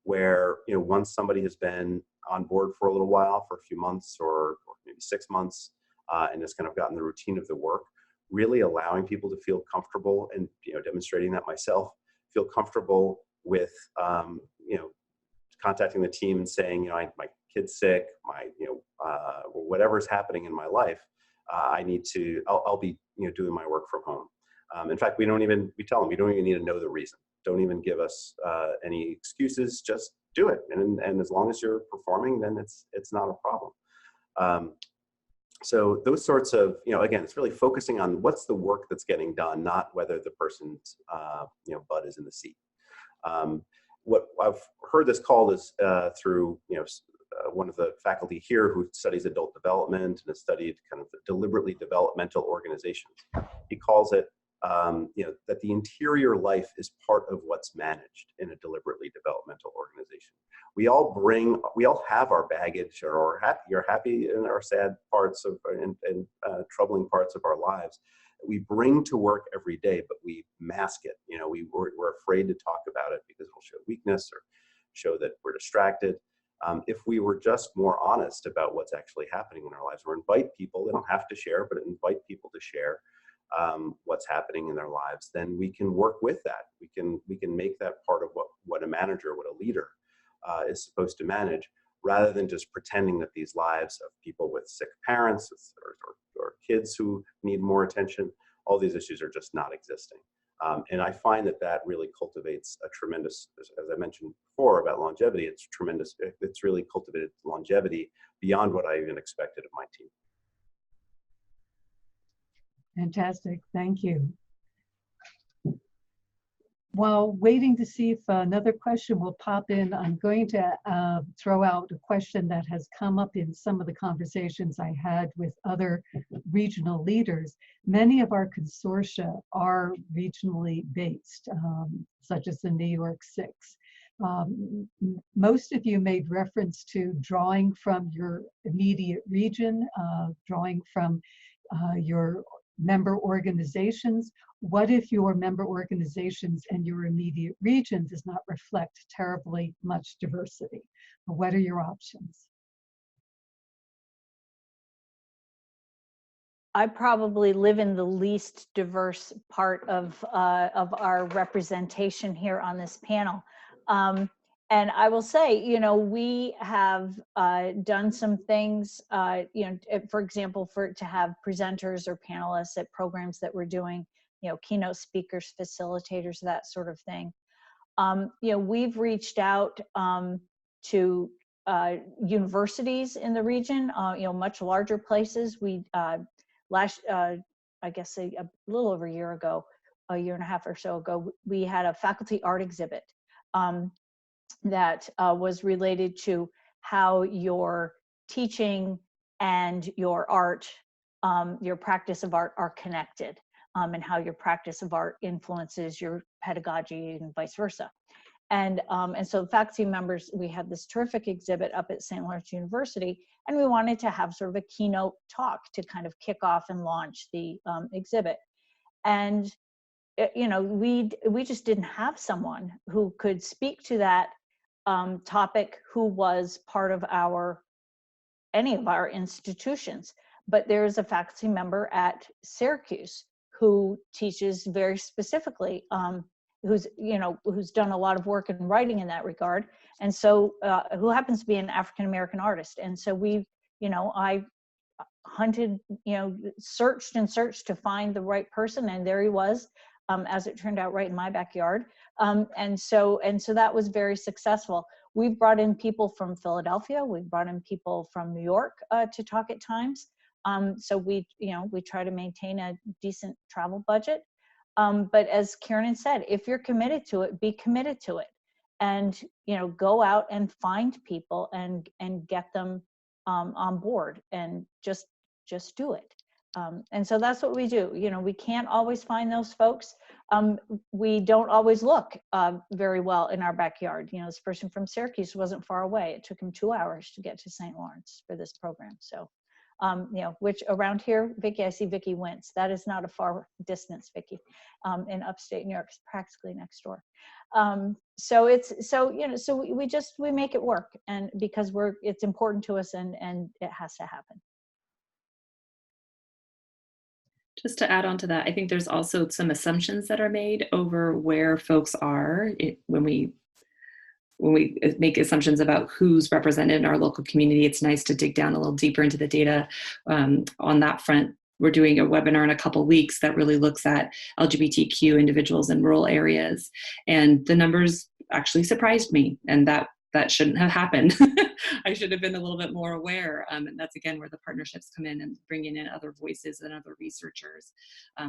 Where once somebody has been on board for a little while, for a few months or maybe 6 months, and has kind of gotten the routine of the work, really allowing people to feel comfortable and demonstrating that myself, feel comfortable with contacting the team and saying my kid's sick, whatever's happening in my life, I'll be doing my work from home. In fact, we tell them we don't even need to know the reason. Don't even give us any excuses. Just do it, and as long as you're performing, then it's not a problem. So those sorts of again, it's really focusing on what's the work that's getting done, not whether the person's butt is in the seat. What I've heard this called is through one of the faculty here who studies adult development and has studied kind of the deliberately developmental organizations. He calls it that the interior life is part of what's managed in a deliberately developmental organization. We all have our baggage or our happy and our sad parts and troubling parts of our lives that we bring to work every day, but we mask it. We're afraid to talk about it because it'll show weakness or show that we're distracted. If we were just more honest about what's actually happening in our lives, or invite people, they don't have to share, but invite people to share what's happening in their lives, then we can work with that. We can make that part of what a manager, what a leader is supposed to manage, rather than just pretending that these lives of people with sick parents or kids who need more attention, all these issues are just not existing. And I find that really cultivates a tremendous, as I mentioned before about longevity, it's really cultivated longevity beyond what I even expected of my team. Fantastic, thank you. While waiting to see if another question will pop in, I'm going to throw out a question that has come up in some of the conversations I had with other regional leaders. Many of our consortia are regionally based, such as the New York 6. Most of you made reference to drawing from your immediate region, drawing from your member organizations. What if your member organizations and your immediate region does not reflect terribly much diversity? What are your options? I probably live in the least diverse part of our representation here on this panel. And I will say, you know, we have done some things, you know, for example, to have presenters or panelists at programs that we're doing, you know, keynote speakers, facilitators, that sort of thing. You know, we've reached out to universities in the region, you know, much larger places. We I guess a little over a year ago, a year and a half or so ago, we had a faculty art exhibit that was related to how your teaching and your art, your practice of art are connected, and how your practice of art influences your pedagogy and vice versa. And so faculty members, we had this terrific exhibit up at St. Lawrence University, and we wanted to have sort of a keynote talk to kind of kick off and launch the exhibit. And, you know, we just didn't have someone who could speak to that topic who was part of any of our institutions. But there's a faculty member at Syracuse who teaches very specifically, who's done a lot of work in writing in that regard, and so who happens to be an African-American artist. And so we, you know, I hunted, you know, searched and searched to find the right person, and there he was, as it turned out, right in my backyard. And so that was very successful. We've brought in people from Philadelphia, we've brought in people from New York to talk at times. So we try to maintain a decent travel budget. But as Kiernan said, if you're committed to it, be committed to it, and, you know, go out and find people and get them on board, and just do it. And so that's what we do. You know, we can't always find those folks. We don't always look very well in our backyard. You know, this person from Syracuse wasn't far away. It took him 2 hours to get to St. Lawrence for this program. So, you know, which around here, Vicki, I see Vicki wince. That is not a far distance, Vicki. In upstate New York, it's practically next door. So we make it work, and because it's important to us, and it has to happen. Just to add on to that, I think there's also some assumptions that are made over where folks are when we make assumptions about who's represented in our local community. It's nice to dig down a little deeper into the data on that front. We're doing a webinar in a couple weeks that really looks at LGBTQ individuals in rural areas, and the numbers actually surprised me, and that shouldn't have happened. I should have been a little bit more aware, and that's again where the partnerships come in, and bringing in other voices and other researchers.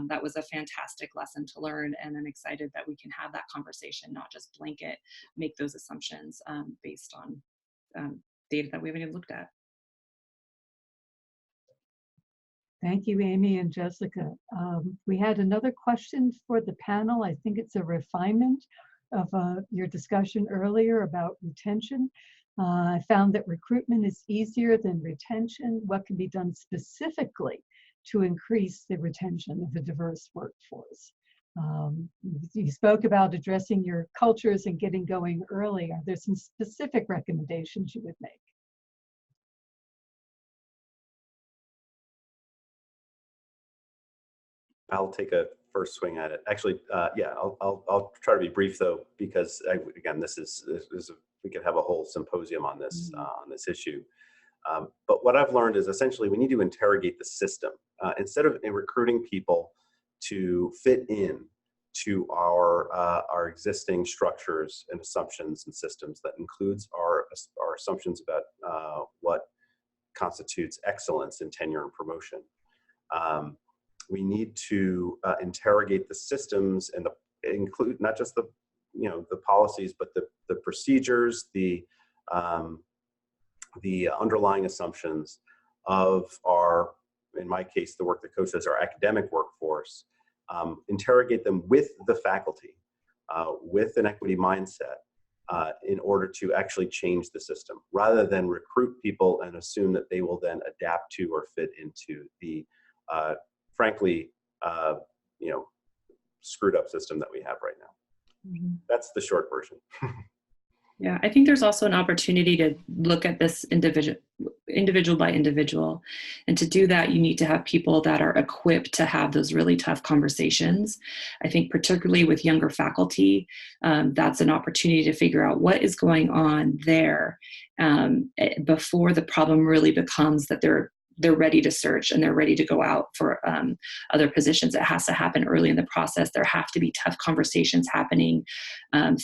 That was a fantastic lesson to learn, and I'm excited that we can have that conversation, not just blanket make those assumptions based on data that we haven't even looked at. Thank you, Amy and Jessica. We had another question for the panel. I think it's a refinement of your discussion earlier about retention. I found that recruitment is easier than retention. What can be done specifically to increase the retention of a diverse workforce? You spoke about addressing your cultures and getting going early. Are there some specific recommendations you would make? I'll take a first swing at it. Actually, yeah, I'll try to be brief though, because again, we could have a whole symposium on this issue. But what I've learned is essentially we need to interrogate the system instead of recruiting people to fit in to our existing structures and assumptions and systems. That includes our assumptions about what constitutes excellence in tenure and promotion. We need to interrogate the systems and include not just the policies, but the procedures, the underlying assumptions of our, in my case, the work that Coach does, our academic workforce. Interrogate them with the faculty, with an equity mindset, in order to actually change the system, rather than recruit people and assume that they will then adapt to or fit into the, frankly, screwed up system that we have right now. Mhm. That's the short version. Yeah, I think there's also an opportunity to look at this individual by individual. And to do that, you need to have people that are equipped to have those really tough conversations. I think particularly with younger faculty, that's an opportunity to figure out what is going on there before the problem really becomes that they're ready to search and they're ready to go out for other positions. It has to happen early in the process. There have to be tough conversations happening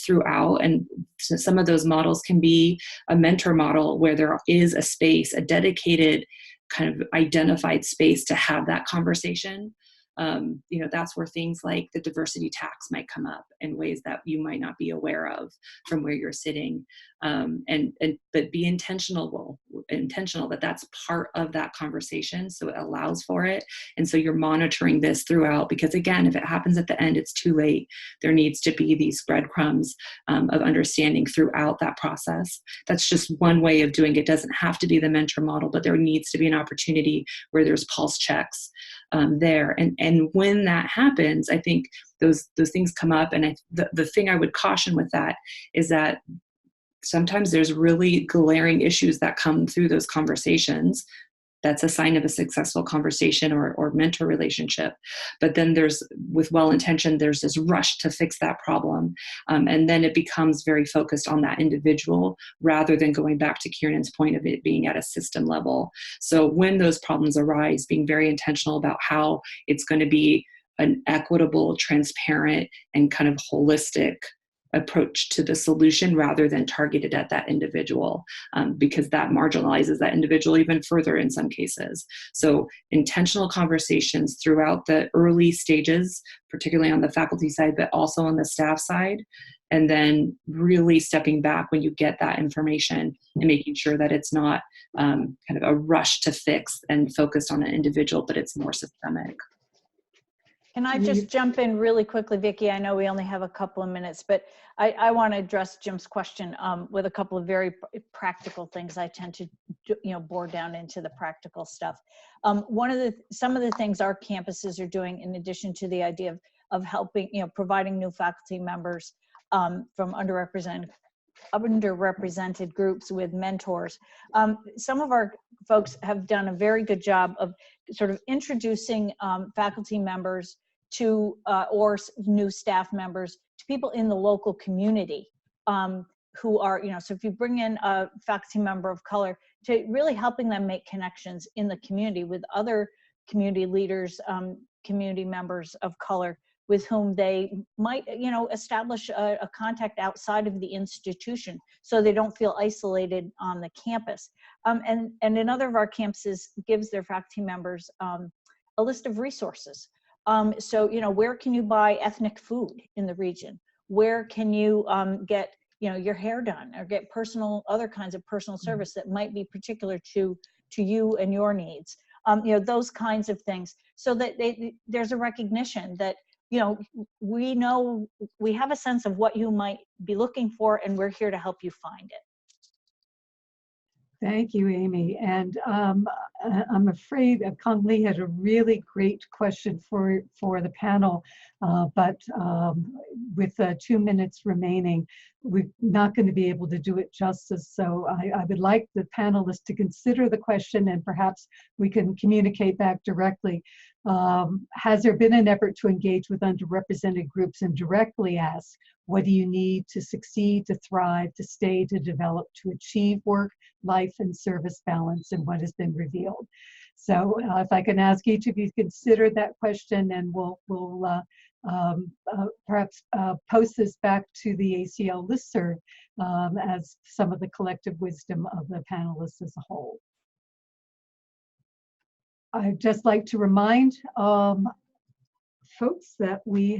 throughout. And so some of those models can be a mentor model where there is a space, a dedicated kind of identified space to have that conversation. That's where things like the diversity tax might come up in ways that you might not be aware of from where you're sitting. But be intentional that that's part of that conversation, so it allows for it. And so you're monitoring this throughout, because again, if it happens at the end, it's too late. There needs to be these breadcrumbs of understanding throughout that process. That's just one way of doing it. It doesn't have to be the mentor model, but there needs to be an opportunity where there's pulse checks there. And when that happens, I think those things come up. And the thing I would caution with that is that sometimes there's really glaring issues that come through those conversations. That's a sign of a successful conversation or mentor relationship. But then with well-intentioned, there's this rush to fix that problem. And then it becomes very focused on that individual rather than going back to Kiernan's point of it being at a system level. So when those problems arise, being very intentional about how it's going to be an equitable, transparent, and kind of holistic approach to the solution rather than targeted at that individual, because that marginalizes that individual even further in some cases. So intentional conversations throughout the early stages, particularly on the faculty side, but also on the staff side, and then really stepping back when you get that information and making sure that it's not kind of a rush to fix and focused on an individual, but it's more systemic. Can I just jump in really quickly, Vicki? I know we only have a couple of minutes, but I want to address Jim's question with a couple of very practical things. I tend to, bore down into the practical stuff. Some of the things our campuses are doing, in addition to the idea of helping, providing new faculty members from underrepresented groups with mentors. Some of our folks have done a very good job of sort of introducing faculty members to or new staff members to people in the local community who are, so if you bring in a faculty member of color, to really helping them make connections in the community with other community leaders, community members of color, with whom they might, establish a contact outside of the institution so they don't feel isolated on the campus. And another of our campuses gives their faculty members a list of resources. So, where can you buy ethnic food in the region? Where can you get, your hair done or get other kinds of personal service that might be particular to you and your needs? Those kinds of things, so that there's a recognition that, we know, we have a sense of what you might be looking for, and we're here to help you find it. Thank you, Amy. And I'm afraid Kong Lee had a really great question for the panel, but with 2 minutes remaining, we're not going to be able to do it justice. So I would like the panelists to consider the question, and perhaps we can communicate back directly. Has there been an effort to engage with underrepresented groups and directly ask, what do you need to succeed, to thrive, to stay, to develop, to achieve work, life, and service balance, and what has been revealed? So if I can ask each of you to consider that question, and we'll perhaps post this back to the ACL listserv as some of the collective wisdom of the panelists as a whole. I'd just like to remind folks, that we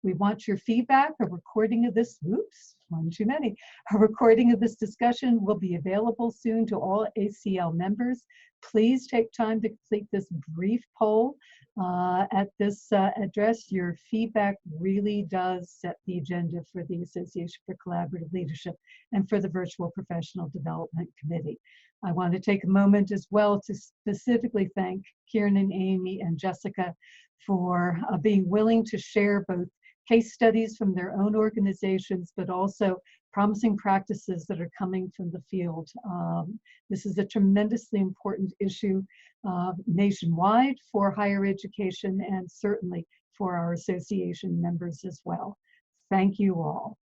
want your feedback. A recording of this, oops, one too many. A recording of this discussion will be available soon to all ACL members. Please take time to complete this brief poll at this address. Your feedback really does set the agenda for the Association for Collaborative Leadership and for the Virtual Professional Development Committee. I want to take a moment as well to specifically thank Kiernan, Amy, and Jessica for being willing to share both case studies from their own organizations, but also promising practices that are coming from the field. This is a tremendously important issue nationwide for higher education and certainly for our association members as well. Thank you all.